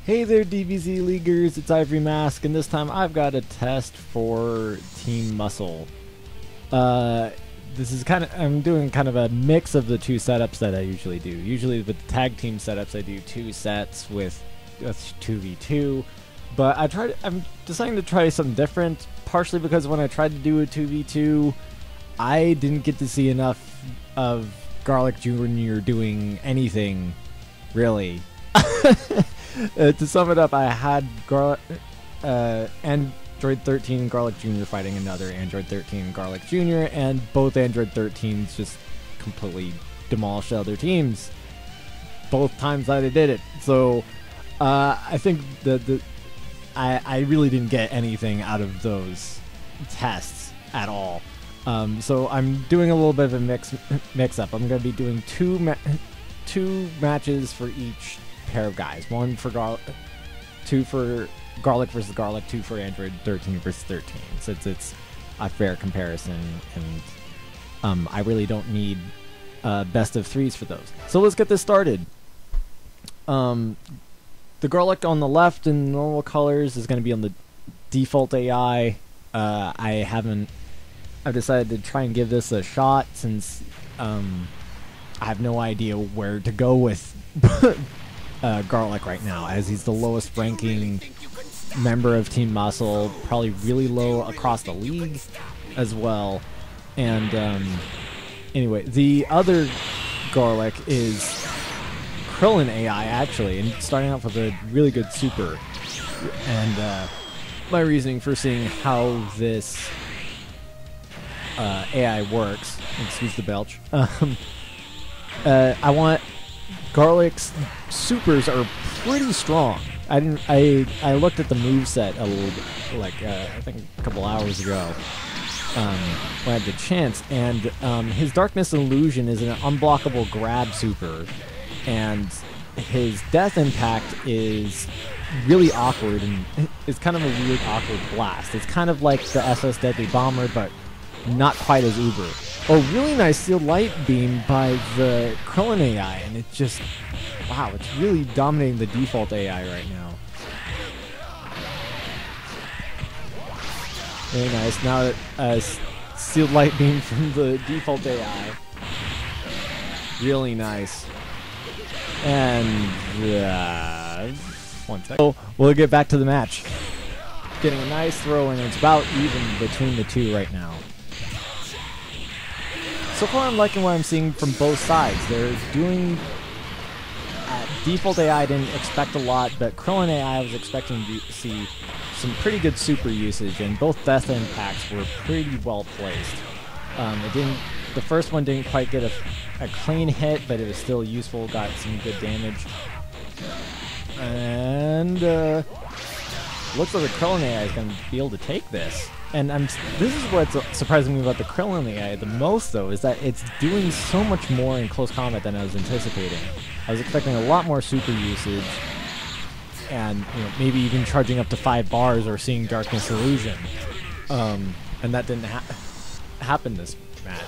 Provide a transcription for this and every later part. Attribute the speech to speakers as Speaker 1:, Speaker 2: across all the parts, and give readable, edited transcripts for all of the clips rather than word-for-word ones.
Speaker 1: Hey there, DBZ Leaguers, it's IvoryMask, and this time I've got a test for Team Muscle. This is I'm doing kind of a mix of the two setups that I usually do. Usually with the tag team setups I do 2 sets with 2v2, but I'm deciding to try something different, partially because when I tried to do a 2v2, I didn't get to see enough of Garlic Jr. doing anything, really. To sum it up, I had Android 13 and Garlic Jr. fighting another Android 13 and Garlic Jr., and both Android 13s just completely demolished other teams both times that I did it. So I think I really didn't get anything out of those tests at all. So I'm doing a little bit of a mix up. I'm going to be doing two matches for each pair of guys. One for two for Garlic versus Garlic, 2 for Android 13 versus 13. Since it's a fair comparison, and I really don't need best of 3s for those. So let's get this started. The Garlic on the left in normal colors is going to be on the default AI. I've decided to try and give this a shot since I have no idea where to go with Garlic right now, as he's the lowest ranking member of Team Muscle, probably really low across the league as well. And anyway, the other Garlic is Krillin AI, actually, and starting off with a really good super. And my reasoning for seeing how this AI works, excuse the belch, I want Garlic's supers are pretty strong. I looked at the moveset a little bit, like I think a couple hours ago when I had the chance, and his Darkness Illusion is an unblockable grab super, and his Death Impact is really awkward, and it's kind of a weird awkward blast. It's kind of like the SS Deadly Bomber, but not quite as uber. Oh, really nice Sealed Light Beam by the Krillin AI, and it just, wow, it's really dominating the default AI right now. Very nice. Now Sealed Light Beam from the default AI. Really nice. And, 1 second. So, we'll get back to the match. Getting a nice throw, and it's about even between the two right now. So far, I'm liking what I'm seeing from both sides. They're doing... default AI I didn't expect a lot, but Krillin AI I was expecting to see some pretty good super usage, and both Death Impacts were pretty well placed. The first one didn't quite get a clean hit, but it was still useful, got some good damage. And looks like the Krillin AI is going to be able to take this. And this is what's surprising me about the Krillin AI the most, though, is that it's doing so much more in close combat than I was anticipating. I was expecting a lot more super usage, and maybe even charging up to 5 bars or seeing Darkness Illusion. And that didn't happen this match.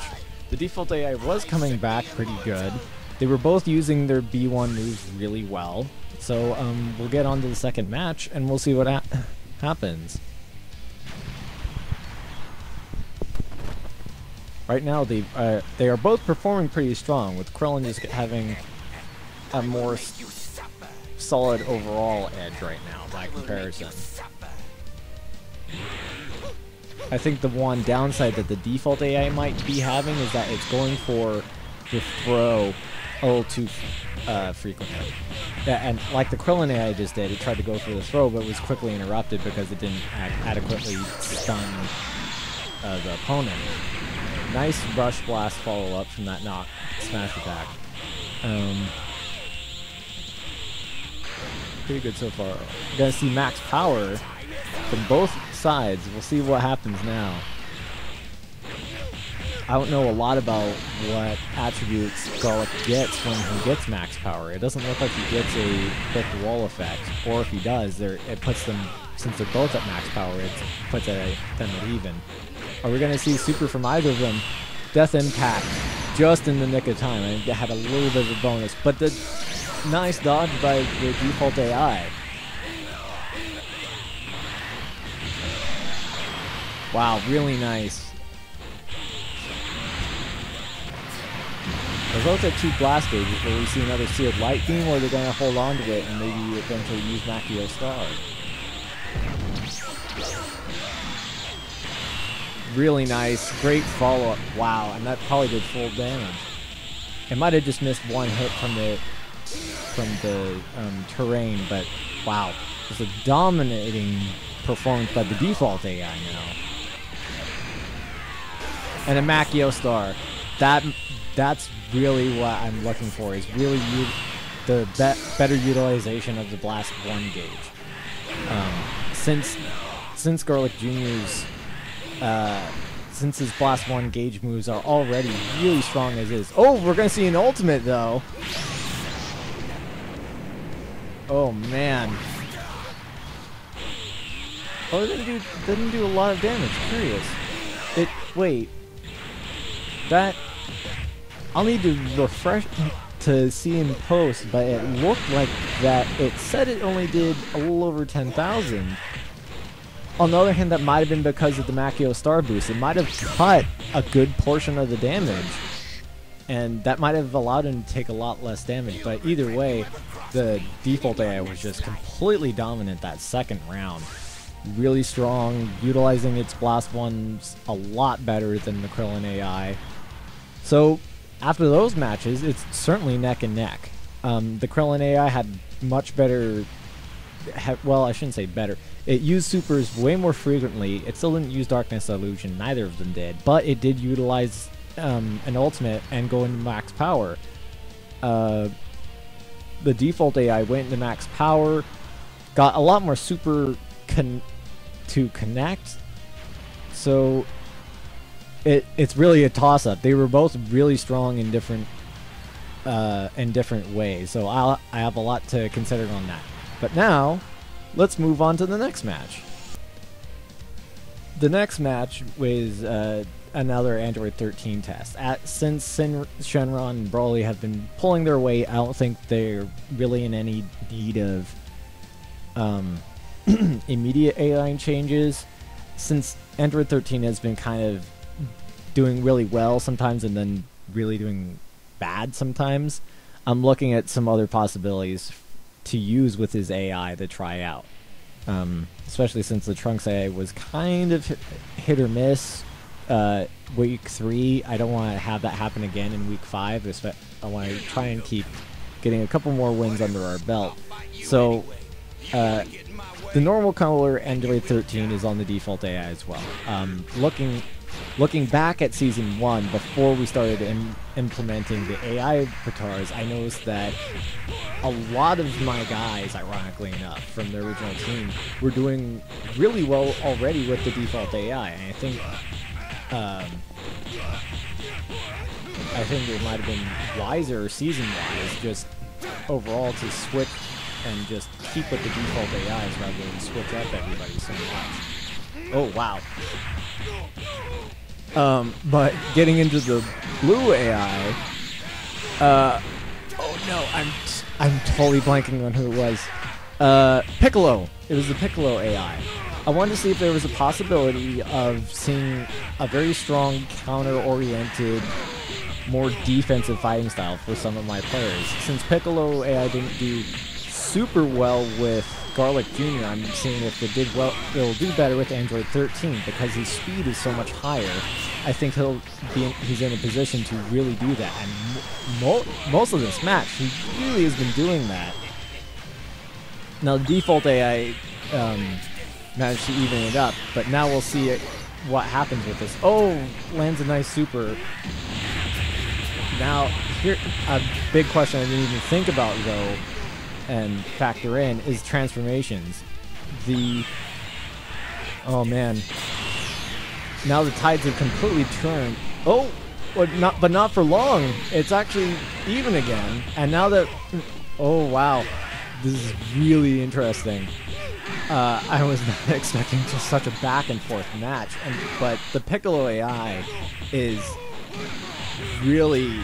Speaker 1: The default AI was coming back pretty good. They were both using their B1 moves really well. So we'll get on to the second match, and we'll see what happens. Right now, they are both performing pretty strong, with Krillin just having a more solid overall edge right now by comparison. I think the one downside that the default AI might be having is that it's going for the throw a little too frequently. Yeah, and like the Krillin AI just did, it tried to go for the throw, but was quickly interrupted because it didn't adequately stun the opponent. Nice Rush Blast follow-up from that knock smash attack. Pretty good so far. You're gonna see max power from both sides. We'll see what happens now. I don't know a lot about what attributes Garlic gets when he gets max power. It doesn't look like he gets a brick wall effect, or if he does, it puts them, since they're both at max power, it puts them at even. Are we going to see super from either of them? Death Impact, just in the nick of time. I had a little bit of a bonus, but the nice dodge by the default AI. Wow, really nice. There's also 2 blast gauges. Will we see another sealed light beam, or are they going to hold on to it and maybe eventually use Piccolo Star? Really nice. Great follow-up. Wow, and that probably did full damage. It might have just missed 1 hit from the terrain, but wow. It's a dominating performance by the default AI now. And a Piccolo Star. That's really what I'm looking for, is really the better utilization of the Blast 1 gauge. Since Garlic Jr.'s since his Blast 1 gauge moves are already really strong as is. Oh, we're gonna see an ultimate though. Oh man. Oh, it didn't do a lot of damage. Curious. Wait. That, I'll need to refresh to see in post, but it looked like that it said it only did a little over 10,000. On the other hand, that might have been because of the Piccolo Star boost. It might have cut a good portion of the damage, and that might have allowed him to take a lot less damage. But either way, the default AI was just completely dominant that second round. Really strong, utilizing its Blast 1s a lot better than the Krillin AI. So after those matches, it's certainly neck and neck. The Krillin AI had much better, well, I shouldn't say better. It used supers way more frequently. It still didn't use Darkness Illusion, neither of them did, but it did utilize an ultimate and go into max power. The default AI went into max power, got a lot more super to connect, so it's really a toss-up. They were both really strong in different ways, so I have a lot to consider on that. But now, let's move on to the next match. The next match was another Android 13 test. Since Shenron and Broly have been pulling their weight, I don't think they're really in any need of immediate AI changes. Since Android 13 has been kind of doing really well sometimes and then really doing bad sometimes, I'm looking at some other possibilities to use with his AI to try out. Especially since the Trunks AI was kind of hit or miss week 3. I don't want to have that happen again in week 5. I want to try and keep getting a couple more wins under our belt. So the normal color Android 13 is on the default AI as well. Looking back at Season 1, before we started implementing the AI avatars, I noticed that a lot of my guys, ironically enough, from the original team, were doing really well already with the default AI. And I think it might have been wiser season-wise, just overall, to switch and just keep with the default AIs rather than switch up everybody so much. Oh, wow. But getting into the blue AI, oh no, I'm totally blanking on who it was. Piccolo. It was the Piccolo AI. I wanted to see if there was a possibility of seeing a very strong counter-oriented, more defensive fighting style for some of my players. Since Piccolo AI didn't do super well with Garlic Jr., I'm seeing if it'll do better with Android 13 because his speed is so much higher. I think he's in a position to really do that, and most of this match he really has been doing that. Now the default AI managed to even it up, but now we'll see what happens with this. Oh, lands a nice super. Now here a big question I didn't even think about though and factor in is transformations. Oh man. Now the tides have completely turned. Oh, but not for long. It's actually even again. And now that, oh wow, this is really interesting. I was not expecting just such a back and forth match. But the Piccolo AI is really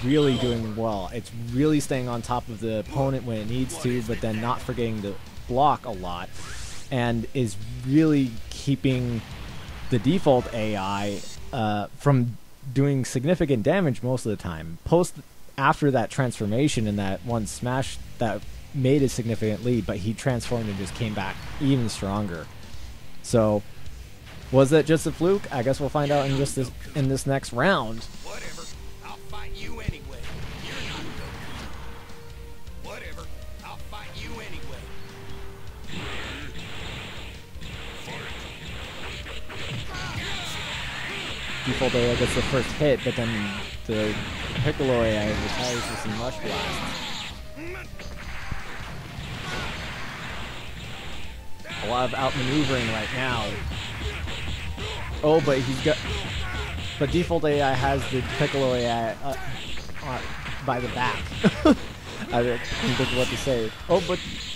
Speaker 1: doing well. It's really staying on top of the opponent when it needs to, but then not forgetting to block a lot, and is really keeping the default AI from doing significant damage most of the time. After that transformation and that one smash that made a significant lead, but he transformed and just came back even stronger. So was that just a fluke? I guess we'll find out in just this next round.
Speaker 2: Whatever, I'll fight you anyway. You're not Goku. Whatever, I'll fight you anyway.
Speaker 1: Default AI gets the first hit, but then the Piccolo AI retaliates with some Rush Blast. A lot of outmaneuvering right now. Oh, but default AI has the Piccolo AI by the back. I didn't think of what to say.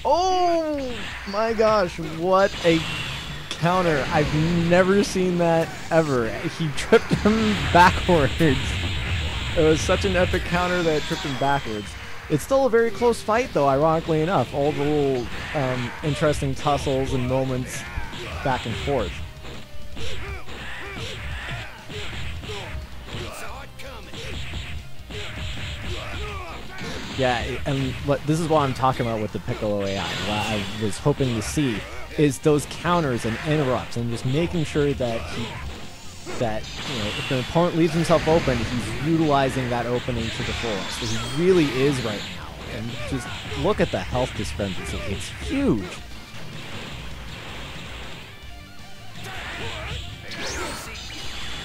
Speaker 1: Oh my gosh, what a counter. I've never seen that ever. He tripped him backwards. It was such an epic counter that it tripped him backwards. It's still a very close fight, though, ironically enough. All the little interesting tussles and moments back and forth. Yeah, and this is what I'm talking about with the Piccolo AI. What I was hoping to see is those counters and interrupts, and just making sure that if the opponent leaves himself open, he's utilizing that opening to the fullest. He really is right now. And just look at the health discrepancy. It's huge.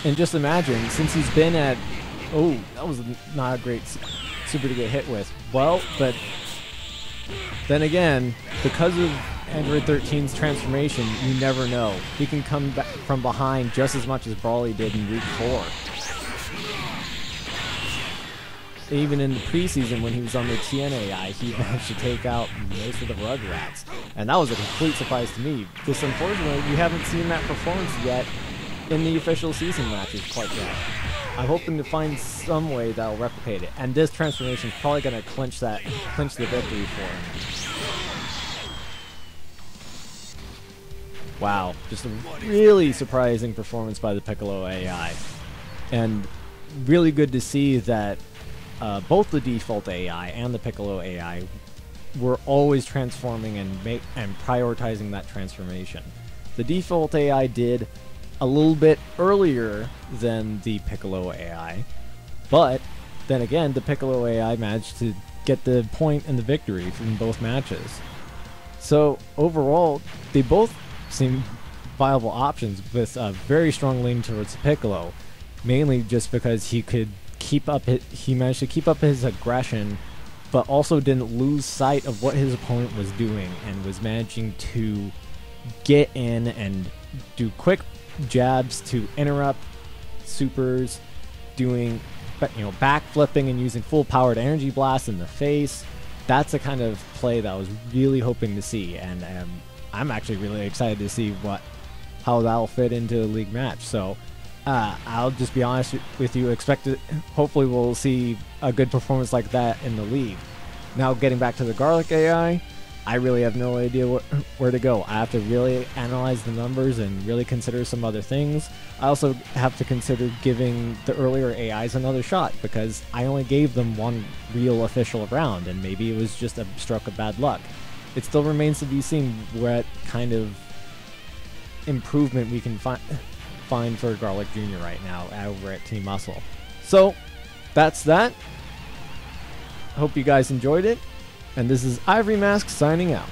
Speaker 1: And just imagine, since he's been at... Oh, that was not a great super to get hit with. Well, but then again, because of Android 13's transformation, you never know. He can come back from behind just as much as Brawly did in Week 4. Even in the preseason when he was on the TN AI, he managed to take out most of the Rugrats. And that was a complete surprise to me. Just unfortunately, we haven't seen that performance yet in the official season matches quite yet. I'm hoping to find some way that'll replicate it. And this transformation is probably going to clinch the victory for him. Wow, just a really surprising performance by the Piccolo AI. And really good to see that both the default AI and the Piccolo AI were always transforming and prioritizing that transformation. The default AI did a little bit earlier than the Piccolo AI, but then again, the Piccolo AI managed to get the point and the victory in both matches. So overall, they both seem viable options with a very strong lean towards Piccolo, mainly just because he managed to keep up his aggression, but also didn't lose sight of what his opponent was doing and was managing to get in and do quick jabs to interrupt supers, doing back flipping and using full powered energy blast in the face. That's the kind of play that I was really hoping to see, and I'm actually really excited to see how that'll fit into a league match. So I'll just be honest with you, hopefully we'll see a good performance like that in the league. Now getting back to the Garlic AI, I really have no idea where to go. I have to really analyze the numbers and really consider some other things. I also have to consider giving the earlier AIs another shot, because I only gave them one real official round, and maybe it was just a stroke of bad luck. It still remains to be seen what kind of improvement we can find for Garlic Jr. right now over at Team Muscle. So that's that. Hope you guys enjoyed it. And this is IvoryMask signing out.